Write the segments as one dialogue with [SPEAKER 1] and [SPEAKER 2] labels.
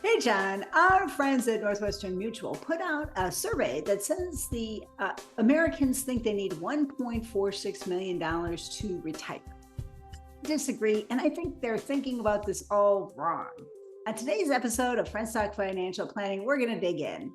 [SPEAKER 1] Hey, John, our friends at Northwestern Mutual put out a survey that says the Americans think they need $1.46 million to retire. Disagree, and I think they're thinking about this all wrong. On today's episode of Friends Talk Financial Planning, we're going to dig in.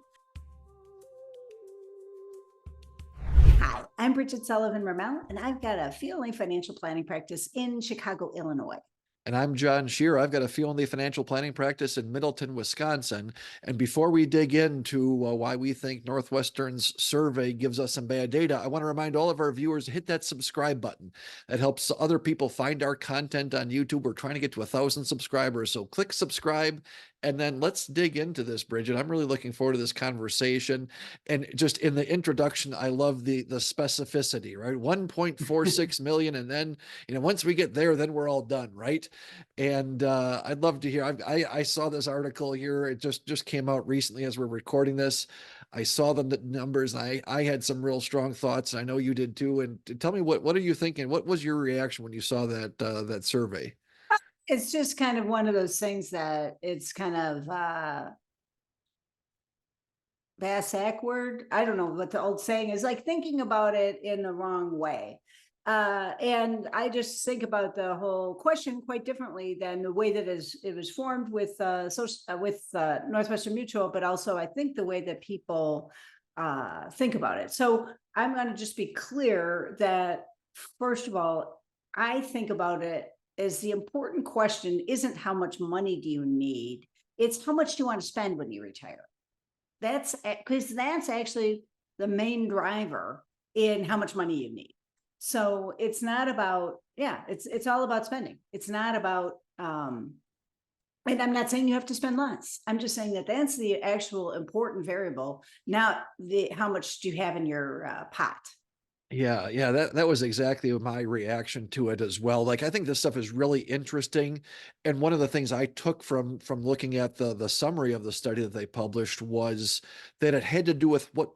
[SPEAKER 1] Hi, I'm Bridget Sullivan Mermel, and I've got a fee-only financial planning practice in Chicago, Illinois.
[SPEAKER 2] And I'm John Scherer. I've got a fee-only financial planning practice in Middleton, Wisconsin. And before we dig into why we think Northwestern's survey gives us some bad data, I want to remind all of our viewers to hit that subscribe button. That helps other people find our content on YouTube. We're trying to get to 1,000 subscribers. So click subscribe, and then let's dig into this, Bridget. I'm really looking forward to this conversation. And just in the introduction, I love the specificity, right? 1.46 million. And then, once we get there, then we're all done, right? And I'd love to hear. I saw this article here. It just came out recently as we're recording this. I saw the numbers, and I had some real strong thoughts. And I know you did too. And tell me, what are you thinking? What was your reaction when you saw that survey?
[SPEAKER 1] It's just kind of one of those things that it's kind of backward. I don't know what the old saying is, like thinking about it in the wrong way. And I just think about the whole question quite differently than the way that it was formed with Northwestern Mutual, but also I think the way that people think about it. So I'm going to just be clear that, first of all, I think about it as the important question isn't how much money do you need, it's how much do you want to spend when you retire. That's because that's actually the main driver in how much money you need. So it's not about, it's all about spending. It's not about, and I'm not saying you have to spend less. I'm just saying that that's the actual important variable, not how much do you have in your pot.
[SPEAKER 2] Yeah, that was exactly my reaction to it as well. Like, I think this stuff is really interesting. And one of the things I took from looking at the summary of the study that they published was that it had to do with what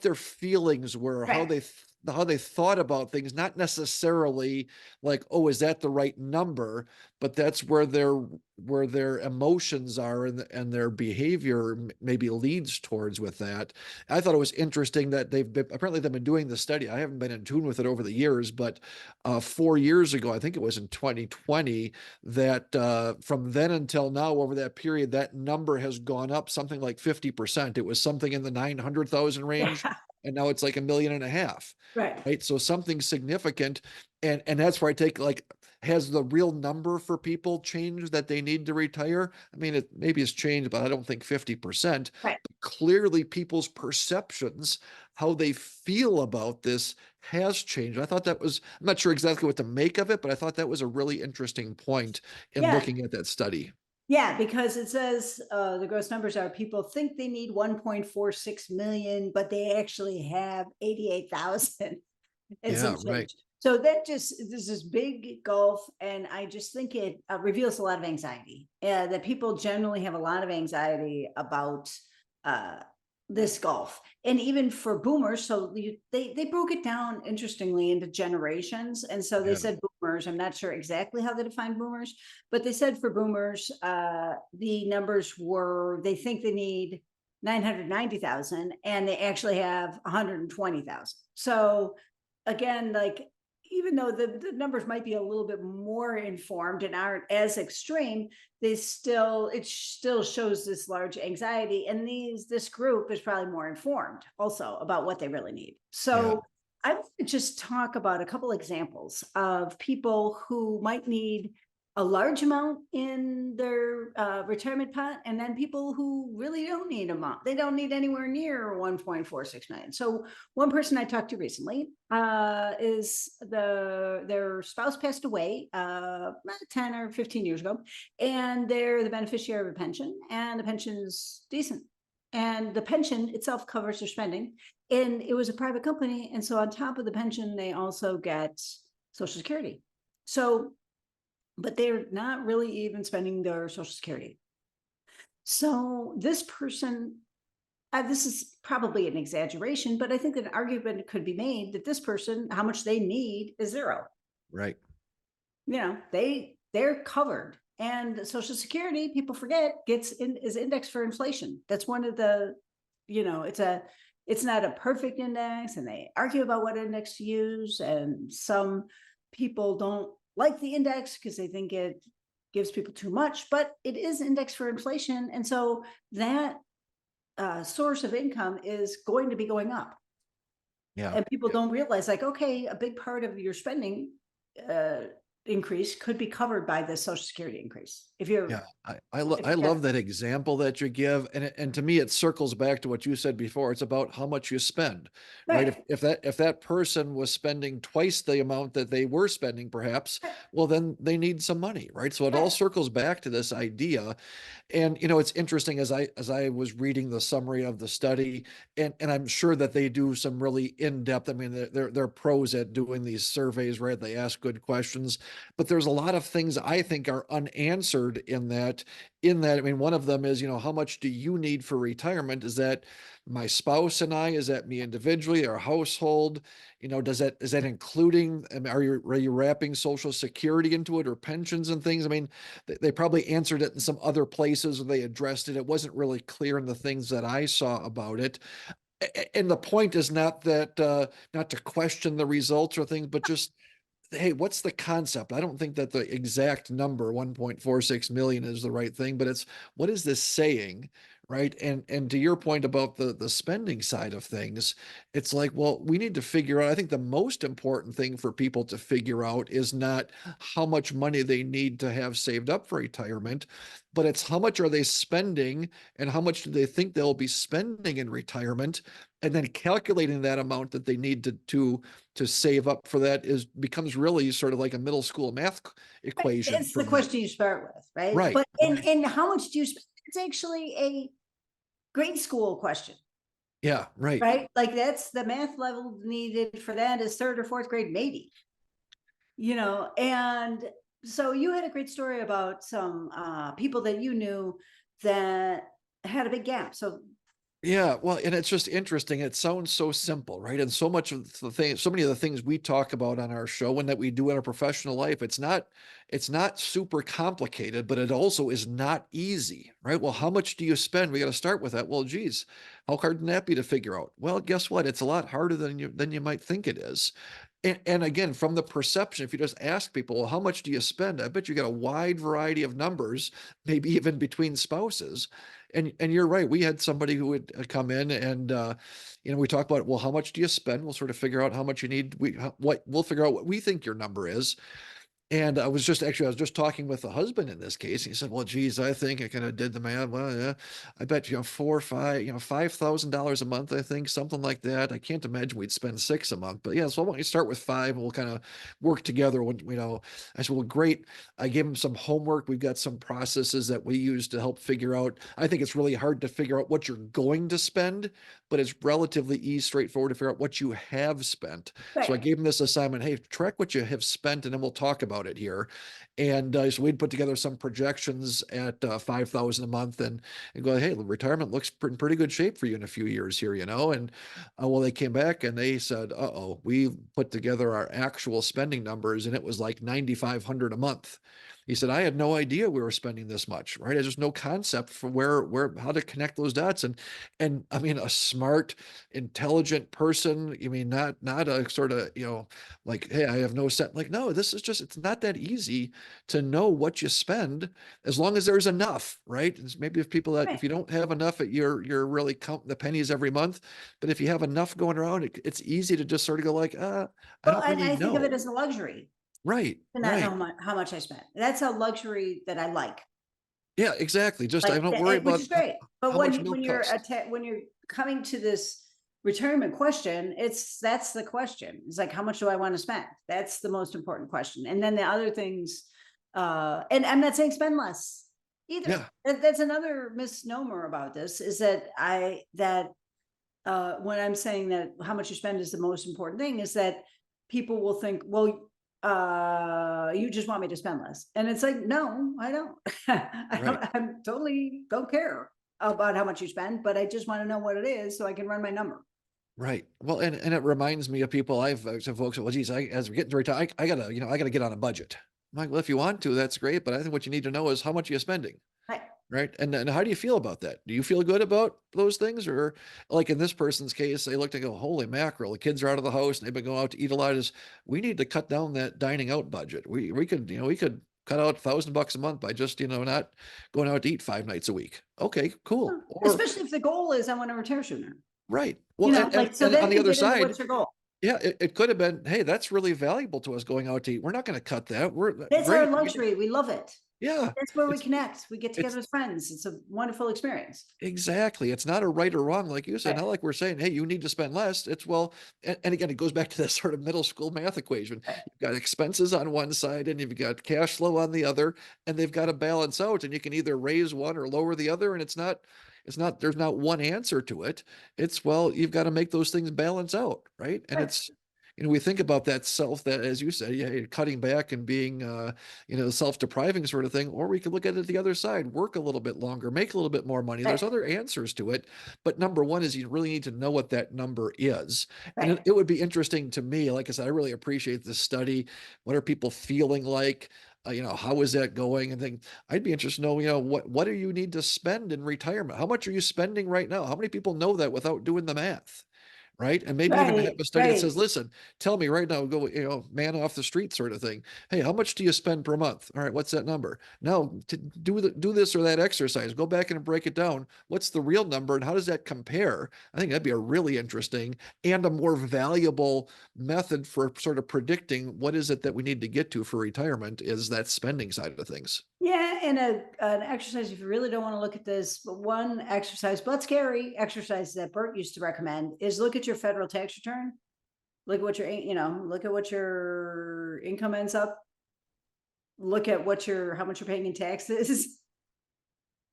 [SPEAKER 2] their feelings were,
[SPEAKER 1] Right.
[SPEAKER 2] how they thought about things, not necessarily like, oh, is that the right number? But that's where their emotions are, and their behavior maybe leads towards with that. I thought it was interesting that they've been doing the study. I haven't been in tune with it over the years, but 4 years ago, I think it was in 2020, that from then until now, over that period, that number has gone up something like 50%. It was something in the 900,000 range,
[SPEAKER 1] Yeah.
[SPEAKER 2] and now it's like 1.5 million,
[SPEAKER 1] Right.
[SPEAKER 2] right? So something significant. And that's where I take, like, has the real number for people changed that they need to retire? I mean, it maybe it's changed, but I don't think 50%.
[SPEAKER 1] Right.
[SPEAKER 2] But clearly people's perceptions, how they feel about this, has changed. I thought that was, I'm not sure exactly what to make of it, but I thought that was a really interesting point in
[SPEAKER 1] Yeah.
[SPEAKER 2] looking at that study.
[SPEAKER 1] Yeah, because it says the gross numbers are people think they need 1.46 million, but they actually have 88,000 and some
[SPEAKER 2] Yeah, right.
[SPEAKER 1] change. So there's this big gulf, and I just think it reveals a lot of anxiety. That people generally have a lot of anxiety about uh, this gulf, and even for boomers. So they broke it down interestingly into generations, and so they
[SPEAKER 2] Yeah.
[SPEAKER 1] said boomers. I'm not sure exactly how they define boomers, but they said for boomers, the numbers were they think they need 990,000, and they actually have 120,000. So again, like even though the numbers might be a little bit more informed and aren't as extreme, it still shows this large anxiety. And this group is probably more informed also about what they really need.
[SPEAKER 2] Yeah.
[SPEAKER 1] So I want to just talk about a couple examples of people who might need a large amount in their retirement pot, and then people who really don't need amount. They don't need anywhere near 1.46 million. So one person I talked to recently is their spouse passed away 10 or 15 years ago, and they're the beneficiary of a pension, and the pension is decent. And the pension itself covers their spending. And it was a private company. And so on top of the pension, they also get Social Security. So but they're not really even spending their Social Security. So this person, this is probably an exaggeration, but I think an argument could be made that this person, how much they need is zero.
[SPEAKER 2] Right.
[SPEAKER 1] They're covered And Social Security, people forget, is indexed for inflation. That's one of the, it's not a perfect index, and they argue about what index to use. And some people don't like the index because they think it gives people too much, but it is indexed for inflation. And so that source of income is going to be going up.
[SPEAKER 2] Yeah.
[SPEAKER 1] And people don't realize, like, okay, a big part of your spending increase could be covered by the Social Security increase. If you're,
[SPEAKER 2] Yeah, I love that example that you give, and to me it circles back to what you said before. It's about how much you spend, right?
[SPEAKER 1] right,
[SPEAKER 2] If that person was spending twice the amount that they were spending, perhaps, well then they need some money, right? So it all
[SPEAKER 1] right,
[SPEAKER 2] circles back to this idea. And it's interesting as I was reading the summary of the study, and I'm sure that they do some really in-depth. I mean, they're pros at doing these surveys, right? They ask good questions, but there's a lot of things I think are unanswered in that. I mean, one of them is, how much do you need for retirement? Is that my spouse and I? Is that me individually, our household? Is that including? Are you wrapping Social Security into it, or pensions and things? I mean, they probably answered it in some other places, or they addressed it. It wasn't really clear in the things that I saw about it. And the point is not that not to question the results or things, but just, hey, what's the concept? I don't think that the exact number 1.46 million is the right thing, but it's, what is this saying, right? And to your point about the spending side of things, it's like, well, we need to figure out. I think the most important thing for people to figure out is not how much money they need to have saved up for retirement, but it's how much are they spending, and how much do they think they'll be spending in retirement, and then calculating that amount that they need to save up for that becomes really sort of like a middle school math equation
[SPEAKER 1] it's the
[SPEAKER 2] from that.
[SPEAKER 1] question you start with, right?
[SPEAKER 2] Right,
[SPEAKER 1] But and
[SPEAKER 2] right.
[SPEAKER 1] and how much do you spend? It's actually a grade school question,
[SPEAKER 2] Yeah, right.
[SPEAKER 1] right? Like, that's the math level needed for that is third or fourth grade, maybe. And so you had a great story about some people that you knew that had a big gap. So
[SPEAKER 2] Yeah, well, and it's just interesting. It sounds so simple, right? And so much of the things, so many of the things we talk about on our show and that we do in our professional life, it's not super complicated, but it also is not easy, right? Well, how much do you spend? We got to start with that. Well, geez, how hard can that be to figure out? Well, guess what? It's a lot harder than you might think it is. And again, from the perception, if you just ask people, well, how much do you spend? I bet you get a wide variety of numbers, maybe even between spouses. And you're right. We had somebody who would come in, and we talk about, well, how much do you spend? We'll sort of figure out how much you need. We'll figure out what we think your number is. And I was just talking with the husband in this case. He said, well, geez, I think I kind of did the math. Well, yeah, I bet, four or five, $5,000 a month, I think, something like that. I can't imagine we'd spend six a month, but yeah, so why don't you start with five, and we'll kind of work together when, I said, well, great. I gave him some homework. We've got some processes that we use to help figure out. I think it's really hard to figure out what you're going to spend, but it's relatively straightforward to figure out what you have spent. So I
[SPEAKER 1] right.
[SPEAKER 2] gave him this assignment. Hey, track what you have spent, and then we'll talk about it here. And so we'd put together some projections at 5,000 a month, and go, hey, retirement looks in pretty good shape for you in a few years here, And well, they came back and they said, uh-oh, we put together our actual spending numbers, and it was like 9,500 a month. He said, I had no idea we were spending this much, right? There's just no concept for how to connect those dots. And I mean, a smart, intelligent person, not a sort of, like, hey, I have no set. Like, no, it's not that easy to know what you spend as long as there's enough, right? It's maybe if
[SPEAKER 1] Right.
[SPEAKER 2] you don't have enough, you're really counting the pennies every month. But if you have enough going around, it's easy to just sort of go like, I
[SPEAKER 1] Well,
[SPEAKER 2] don't
[SPEAKER 1] and
[SPEAKER 2] really
[SPEAKER 1] I think of it
[SPEAKER 2] know.
[SPEAKER 1] as a luxury
[SPEAKER 2] Right,
[SPEAKER 1] to not know
[SPEAKER 2] right.
[SPEAKER 1] how much I spent. That's a luxury that I like.
[SPEAKER 2] Yeah, exactly. Just I
[SPEAKER 1] Like,
[SPEAKER 2] don't worry
[SPEAKER 1] which
[SPEAKER 2] about
[SPEAKER 1] is great. But
[SPEAKER 2] how much
[SPEAKER 1] when
[SPEAKER 2] milk
[SPEAKER 1] you're
[SPEAKER 2] costs.
[SPEAKER 1] when you're coming to this retirement question, that's the question. It's like, how much do I want to spend? That's the most important question. And then the other things, and I'm not saying spend less either.
[SPEAKER 2] Yeah,
[SPEAKER 1] That's another misnomer about this, is that when I'm saying that how much you spend is the most important thing, is that people will think, well, you just want me to spend less. And it's like, no, I don't.
[SPEAKER 2] right.
[SPEAKER 1] I totally don't care about how much you spend, but I just want to know what it is so I can run my number.
[SPEAKER 2] Right. Well, and it reminds me of people I've some folks. Well, geez, as we're getting to retire, I gotta get on a budget. I'm like, well, if you want to, that's great. But I think what you need to know is how much you're spending.
[SPEAKER 1] Right.
[SPEAKER 2] Right. And how do you feel about that? Do you feel good about those things? Or like in this person's case, they looked and go, holy mackerel, the kids are out of the house and they've been going out to eat a lot. Is we need to cut down that dining out budget. We could, we could cut out $1,000 a month by just, not going out to eat 5 nights a week. Okay, cool. Or
[SPEAKER 1] Especially if the goal is I want to retire sooner.
[SPEAKER 2] right. Well, and,
[SPEAKER 1] So
[SPEAKER 2] and
[SPEAKER 1] then
[SPEAKER 2] on the
[SPEAKER 1] you
[SPEAKER 2] other
[SPEAKER 1] get into
[SPEAKER 2] side,
[SPEAKER 1] what's your goal?
[SPEAKER 2] yeah, it could have been, hey, that's really valuable to us going out to eat. We're not going to cut that. We're
[SPEAKER 1] That's our
[SPEAKER 2] great.
[SPEAKER 1] luxury. We love it.
[SPEAKER 2] Yeah.
[SPEAKER 1] That's where we
[SPEAKER 2] It's
[SPEAKER 1] connect. We get
[SPEAKER 2] it's
[SPEAKER 1] together as friends. It's a wonderful experience.
[SPEAKER 2] exactly. It's not a right or wrong, like you said.
[SPEAKER 1] Right.
[SPEAKER 2] Not like we're saying, hey, you need to spend less. It's well, and again, it goes back to that sort of middle school math equation.
[SPEAKER 1] Right.
[SPEAKER 2] You've got expenses on one side and you've got cash flow on the other, and they've got to balance out. And you can either raise one or lower the other. And there's not one answer to it. It's well, you've got to make those things balance out, right? And
[SPEAKER 1] Right.
[SPEAKER 2] it's we think about that, as you said, yeah, cutting back and being, self-depriving sort of thing, or we could look at it the other side, work a little bit longer, make a little bit more money. There's
[SPEAKER 1] Right.
[SPEAKER 2] other answers to it. But number one is you really need to know what that number is. And
[SPEAKER 1] Right.
[SPEAKER 2] it would be interesting to me, like I said, I really appreciate this study. What are people feeling like? How is that going? And think I'd be interested to know, what do you need to spend in retirement? How much are you spending right now? How many people know that without doing the math? Right. And maybe even have
[SPEAKER 1] Right.
[SPEAKER 2] a study that
[SPEAKER 1] Right.
[SPEAKER 2] says, listen, tell me right now, go, man off the street sort of thing. Hey, how much do you spend per month? All right. What's that number? Now to do this or that exercise, go back and break it down. What's the real number and how does that compare? I think that'd be a really interesting and a more valuable method for sort of predicting what is it that we need to get to for retirement is that spending side of things.
[SPEAKER 1] Yeah, and an exercise, if you really don't want to look at this, but one exercise, but scary exercise that Bert used to recommend is look at your federal tax return. Look at what look at what your income ends up. Look at how much you're paying in taxes,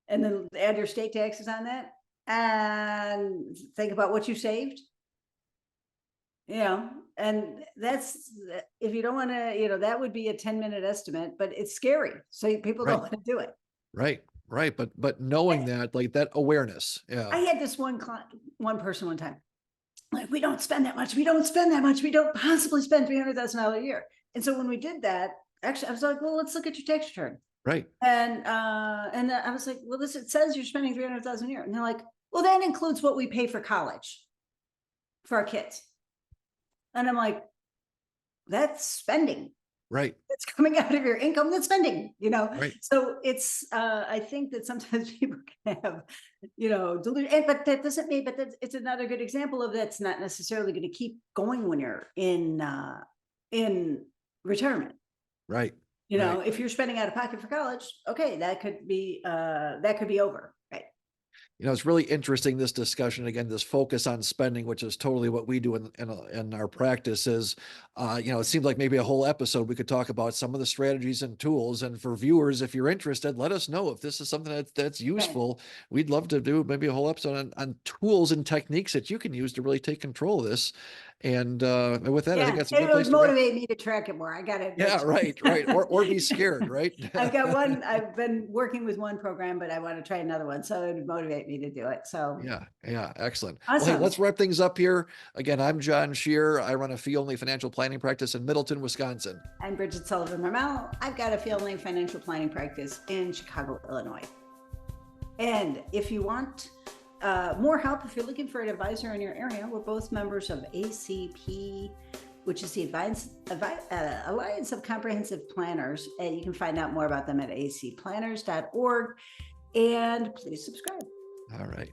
[SPEAKER 1] and then add your state taxes on that, and think about what you saved. And that's, if you don't want to, that would be a 10-minute estimate, but it's scary. So people don't
[SPEAKER 2] Right.
[SPEAKER 1] want to do it.
[SPEAKER 2] Right. Right. But knowing that, like that awareness. Yeah.
[SPEAKER 1] I had this one person one time, like, we don't spend that much. We don't spend that much. We don't possibly spend $300,000 a year. And so when we did that, actually, I was like, well, let's look at your tax return.
[SPEAKER 2] Right.
[SPEAKER 1] And I was like, well, it says you're spending $300,000 a year. And they're like, well, that includes what we pay for college for our kids. And I'm like, that's spending.
[SPEAKER 2] Right.
[SPEAKER 1] It's coming out of your income, that's spending,
[SPEAKER 2] Right.
[SPEAKER 1] So it's I think that sometimes people can have, delusion, but that doesn't mean, but it's another good example of that's not necessarily going to keep going when you're in retirement.
[SPEAKER 2] Right. Right.
[SPEAKER 1] If you're spending out of pocket for college, okay, that could be over. Right.
[SPEAKER 2] It's really interesting, this discussion, again, this focus on spending, which is totally what we do in our practice is, it seems like maybe a whole episode we could talk about some of the strategies and tools. And for viewers, if you're interested, let us know if this is something that's useful. We'd love to do maybe a whole episode on tools and techniques that you can use to really take control of this. And with that, I think that's a good place
[SPEAKER 1] to motivate me to track it more. I got it.
[SPEAKER 2] Yeah, right. Or be scared, right?
[SPEAKER 1] I've been working with one program, but I want to try another one. So it would motivate me to do it. So
[SPEAKER 2] yeah, excellent.
[SPEAKER 1] awesome.
[SPEAKER 2] Well, hey, let's wrap things up here. Again, I'm John Scherer. I run a fee-only financial planning practice in Middleton, Wisconsin.
[SPEAKER 1] I'm Bridget Sullivan Mermel. I've got a fee-only financial planning practice in Chicago, Illinois. And if you want more help, if you're looking for an advisor in your area, we're both members of ACP, which is the Alliance of Comprehensive Planners. And you can find out more about them at acplanners.org. And please subscribe.
[SPEAKER 2] All right.